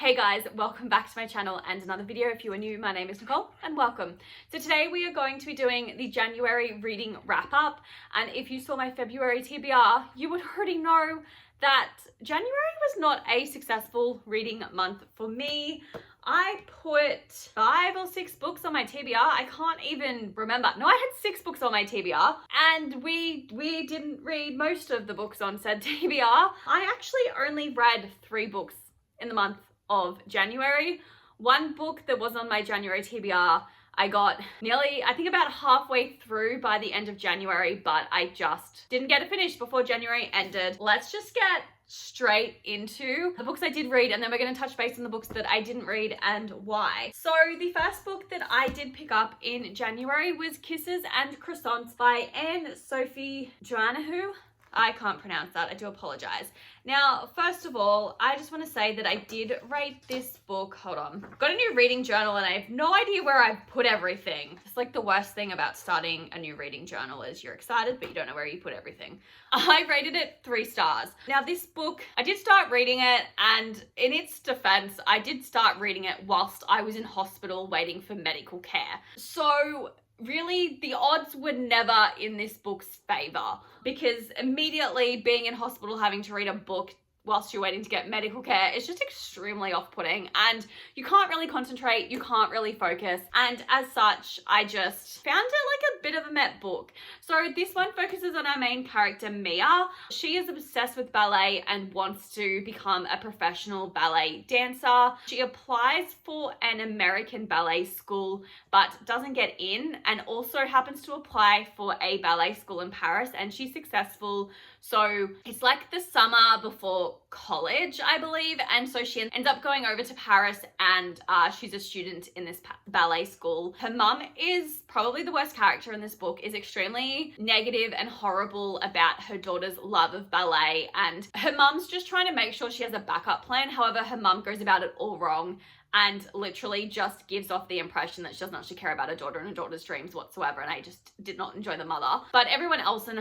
Hey guys, welcome back to my channel and another video. If you are new, my name is Nicole and welcome. So today we are going to be doing the January reading wrap up, and if you saw my February TBR, you would already know that January was not a successful reading month for me. I put 5 or 6 books on my TBR. I can't even remember. No, I had 6 books on my TBR, and we didn't read most of the books on said TBR. I actually only read 3 books in the month of January. One book that was on my January TBR, I got nearly, I think about halfway through by the end of January, but I just didn't get it finished before January ended. Let's just get straight into the books I did read, and then we're going to touch base on the books that I didn't read and why. So the first book that I did pick up in January was Kisses and Croissants by Anne-Sophie Joannahu. I can't pronounce that, I do apologize. Now, first of all, I just want to say that I did rate this book, hold on. I've got a new reading journal and I have no idea where I've put everything. It's like the worst thing about starting a new reading journal is you're excited, but you don't know where you put everything. I rated it 3 stars. Now this book, I did start reading it, and in its defense, I did start reading it whilst I was in hospital waiting for medical care. So really, the odds were never in this book's favor, because immediately being in hospital having to read a book whilst you're waiting to get medical care is just extremely off-putting, and you can't really concentrate, you can't really focus, and as such, I just found it like a bit of a met book. So this one focuses on our main character, Mia. She is obsessed with ballet and wants to become a professional ballet dancer. She applies for an American ballet school but doesn't get in, and also happens to apply for a ballet school in Paris, and she's successful. So it's like the summer before college, I believe, and so she ends up going over to Paris, and she's a student in this ballet school. Her mum is probably the worst character in this book, is extremely negative and horrible about her daughter's love of ballet, and her mum's just trying to make sure she has a backup plan. However, her mum goes about it all wrong and literally just gives off the impression that she doesn't actually care about her daughter and her daughter's dreams whatsoever, and I just did not enjoy the mother. But everyone else in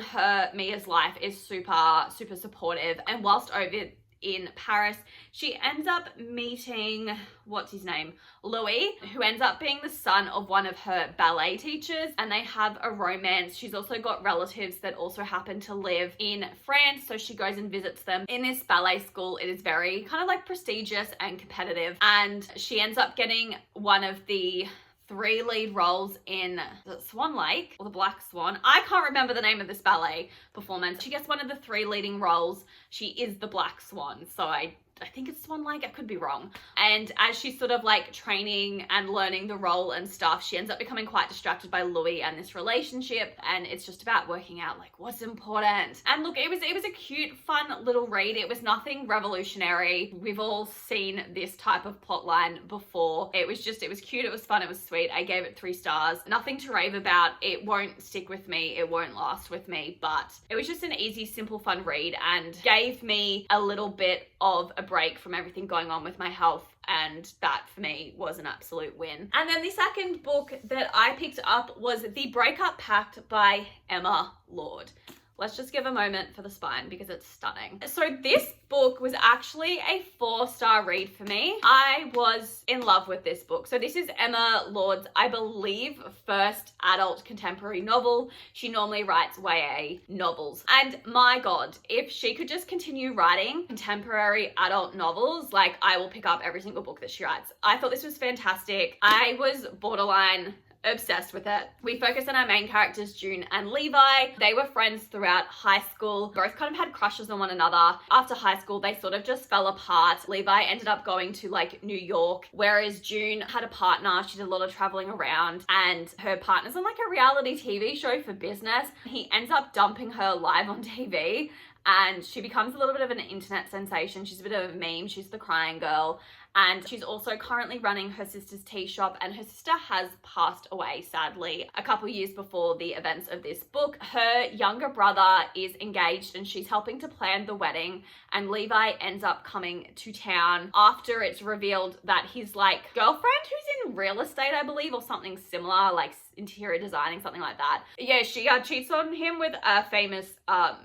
Mia's life is super supportive, and whilst over in Paris, she ends up meeting, what's his name? Louis, who ends up being the son of one of her ballet teachers, and they have a romance. She's also got relatives that also happen to live in France, so she goes and visits them. In this ballet school, it is very kind of like prestigious and competitive, and she ends up getting one of the 3 lead roles in the Swan Lake or the Black Swan. I can't remember the name of this ballet performance. She gets one of the 3 leading roles. She is the Black Swan. So I think it's Swan Lake, I could be wrong. And as she's sort of like training and learning the role and stuff, she ends up becoming quite distracted by Louis and this relationship, and it's just about working out like what's important. And look, it was a cute, fun little read. It was nothing revolutionary. We've all seen this type of plotline before. It was cute, it was fun, it was sweet. I gave it 3 stars. Nothing to rave about. It won't stick with me, it won't last with me, but it was just an easy, simple, fun read, and gave me a little bit of a break from everything going on with my health, and that for me was an absolute win. And then the second book that I picked up was The Breakup Pact by Emma Lord. Let's just give a moment for the spine because it's stunning. So this book was actually a 4-star read for me. I was in love with this book. So this is Emma Lord's, I believe, first adult contemporary novel. She normally writes YA novels. And my God, if she could just continue writing contemporary adult novels, like I will pick up every single book that she writes. I thought this was fantastic. I was borderline obsessed with it. We focus on our main characters, June and Levi. They were friends throughout high school, both kind of had crushes on one another. After high school, they sort of just fell apart. Levi ended up going to like New York, whereas June had a partner. She did a lot of traveling around, and her partner's on like a reality TV show for business. He ends up dumping her live on TV, and she becomes a little bit of an internet sensation. She's a bit of a meme. She's the crying girl. And she's also currently running her sister's tea shop, and her sister has passed away, sadly, a couple years before the events of this book. Her younger brother is engaged and she's helping to plan the wedding, and Levi ends up coming to town after it's revealed that his like girlfriend, who's in real estate, I believe, or something similar, like interior designing, something like that. Yeah, she cheats on him with a famous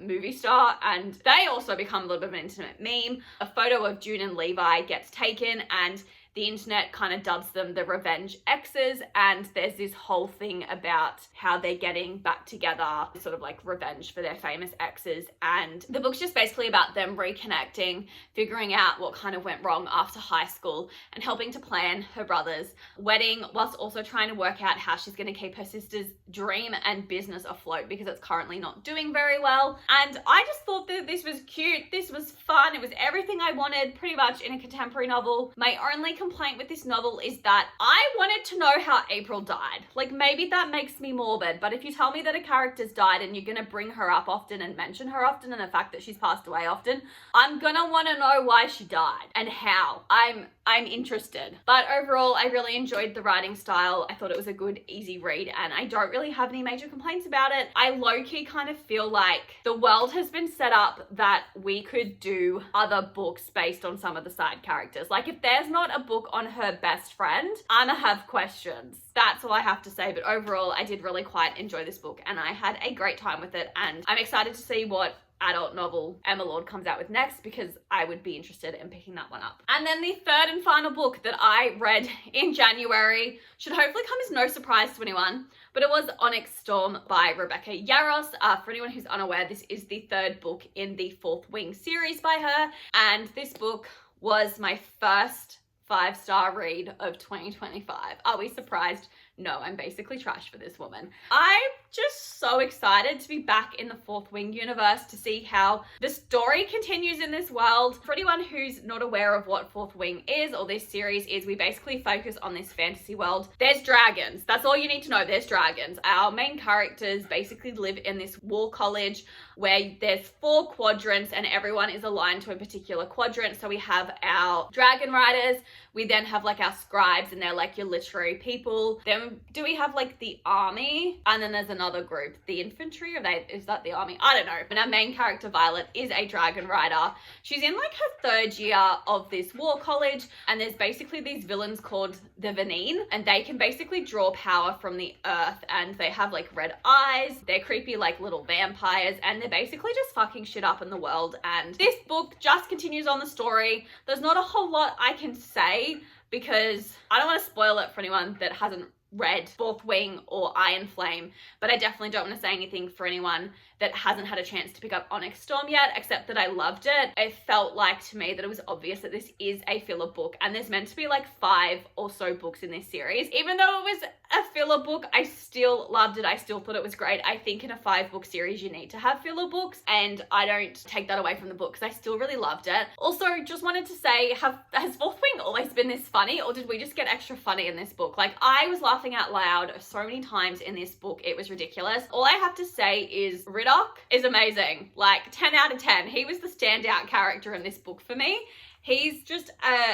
movie star, and they also become a little bit of an internet meme. A photo of June and Levi gets taken, and the internet kind of dubs them the revenge exes, and there's this whole thing about how they're getting back together, sort of like revenge for their famous exes. And the book's just basically about them reconnecting, figuring out what kind of went wrong after high school, and helping to plan her brother's wedding, whilst also trying to work out how she's going to keep her sister's dream and business afloat because it's currently not doing very well. And I just thought that this was cute, this was fun, it was everything I wanted pretty much in a contemporary novel. My only complaint with this novel is that I wanted to know how April died. Like, maybe that makes me morbid, but if you tell me that a character's died and you're gonna bring her up often and mention her often and the fact that she's passed away often, I'm gonna want to know why she died and how. I'm interested. But overall, I really enjoyed the writing style. I thought it was a good, easy read, and I don't really have any major complaints about it. I low-key kind of feel like the world has been set up that we could do other books based on some of the side characters. Like, if there's not a book on her best friend, I'ma have questions. That's all I have to say. But overall, I did really quite enjoy this book, and I had a great time with it, and I'm excited to see what adult novel Emma Lord comes out with next, because I would be interested in picking that one up. And then the third and final book that I read in January should hopefully come as no surprise to anyone, but it was Onyx Storm by Rebecca Yarros. For anyone who's unaware, this is the third book in the Fourth Wing series by her, and this book was my first 5-star read of 2025. Are we surprised? No, I'm basically trash for this woman. I'm just so excited to be back in the Fourth Wing universe to see how the story continues in this world. For anyone who's not aware of what Fourth Wing is, or this series is, we basically focus on this fantasy world. There's dragons. That's all you need to know. There's dragons. Our main characters basically live in this war college where there's 4 quadrants and everyone is aligned to a particular quadrant. So we have our dragon riders. We then have like our scribes, and they're like your literary people. Then do we have like the army? And then there's another group, the infantry, is that the army? I don't know. And our main character, Violet, is a dragon rider. She's in like her 3rd year of this war college, and there's basically these villains called the Vanine, and they can basically draw power from the earth, and they have like red eyes. They're creepy like little vampires, and they're basically just fucking shit up in the world. And this book just continues on the story. There's not a whole lot I can say because I don't want to spoil it for anyone that hasn't read Fourth Wing or Iron Flame, but I definitely don't want to say anything for anyone that hasn't had a chance to pick up Onyx Storm yet, except that I loved it. It felt like to me that it was obvious that this is a filler book, and there's meant to be like 5 or so books in this series. Even though it was a filler book, I still loved it. I still thought it was great. I think in a 5-book series you need to have filler books, and I don't take that away from the book because I still really loved it. Also, just wanted to say, has Fourth Wing always been this funny, or did we just get extra funny in this book? Like, I was laughing out loud so many times in this book, it was ridiculous. All I have to say is Riddoch is amazing. Like, 10 out of 10. He was the standout character in this book for me. He's just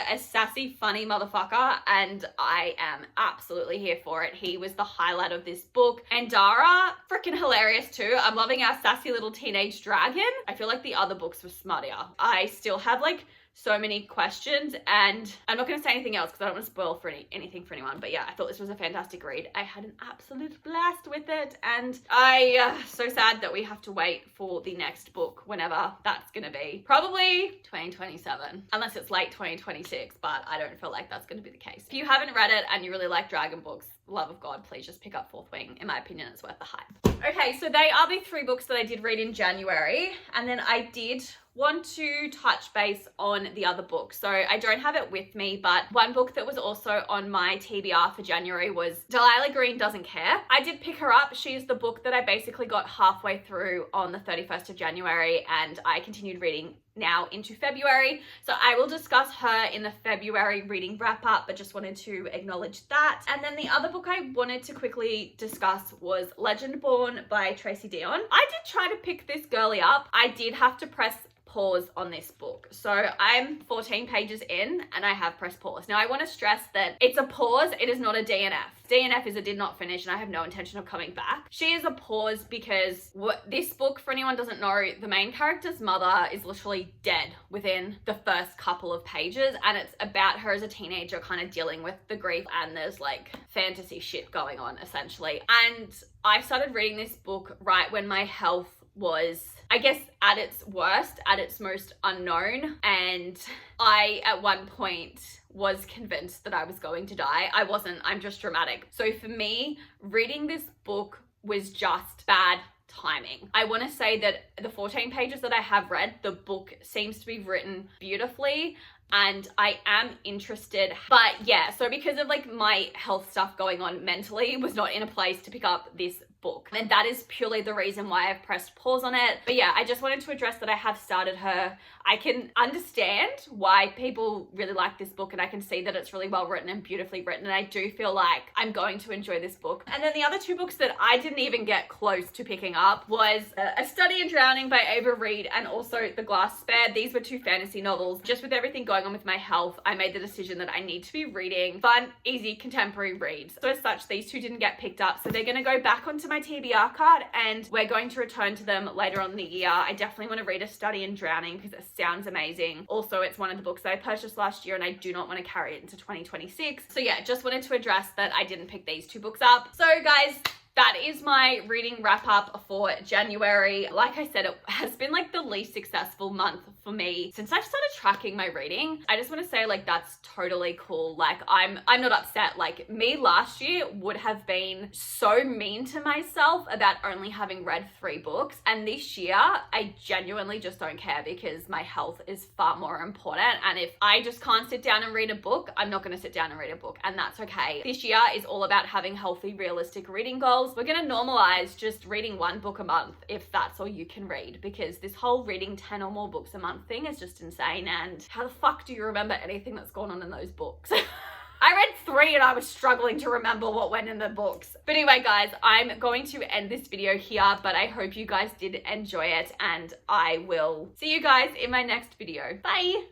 a sassy, funny motherfucker, and I am absolutely here for it. He was the highlight of this book. And Dara, freaking hilarious too. I'm loving our sassy little teenage dragon. I feel like the other books were smuttier. I still have like so many questions, and I'm not going to say anything else because I don't want to spoil for anything for anyone, but yeah, I thought this was a fantastic read. I had an absolute blast with it, and so sad that we have to wait for the next book, whenever that's going to be. Probably 2027, unless it's late 2026, but I don't feel like that's going to be the case. If you haven't read it and you really like dragon books, love of God, please just pick up Fourth Wing. In my opinion, it's worth the hype. Okay, so they are the 3 books that I did read in January, and then I did want to touch base on the other book. So I don't have it with me, but one book that was also on my TBR for January was Delilah Green Doesn't Care. I did pick her up. She's the book that I basically got halfway through on the 31st of January, and I continued reading now into February. So I will discuss her in the February reading wrap up, but just wanted to acknowledge that. And then the other book I wanted to quickly discuss was Legendborn by Tracy Deonn. I did try to pick this girly up. I did have to press pause on this book. So I'm 14 pages in and I have pressed pause. Now I want to stress that it's a pause, it is not a DNF. DNF is a did not finish and I have no intention of coming back. She is a pause because this book, for anyone who doesn't know, the main character's mother is literally dead within the first couple of pages, and it's about her as a teenager kind of dealing with the grief, and there's like fantasy shit going on essentially. And I started reading this book right when my health was I guess at its worst, at its most unknown. And I, at one point, was convinced that I was going to die. I wasn't, I'm just dramatic. So for me, reading this book was just bad timing. I want to say that the 14 pages that I have read, the book seems to be written beautifully, and I am interested. But yeah, so because of like my health stuff going on mentally, was not in a place to pick up this book. And that is purely the reason why I've pressed pause on it. But yeah, I just wanted to address that I have started her. I can understand why people really like this book, and I can see that it's really well written and beautifully written, and I do feel like I'm going to enjoy this book. And then the other two books that I didn't even get close to picking up was A Study in Drowning by Ava Reid and also The Glass Spare. These were two fantasy novels. Just with everything going on with my health, I made the decision that I need to be reading fun, easy, contemporary reads. So as such, these two didn't get picked up. So they're going to go back onto my TBR card, and we're going to return to them later on in the year. I definitely want to read A Study in Drowning because it sounds amazing. Also, it's one of the books that I purchased last year, and I do not want to carry it into 2026. So yeah, just wanted to address that I didn't pick these two books up. So guys, that is my reading wrap up for January. Like I said, it has been like the least successful month for me since I've started tracking my reading. I just want to say like that's totally cool. Like I'm not upset. Like me last year would have been so mean to myself about only having read 3 books. And this year I genuinely just don't care because my health is far more important. And if I just can't sit down and read a book, I'm not going to sit down and read a book, and that's okay. This year is all about having healthy, realistic reading goals. We're going to normalize just reading 1 book a month if that's all you can read, because this whole reading 10 or more books a month thing is just insane. And how the fuck do you remember anything that's gone on in those books? I read 3 and I was struggling to remember what went in the books. But anyway, guys, I'm going to end this video here, but I hope you guys did enjoy it, and I will see you guys in my next video. Bye!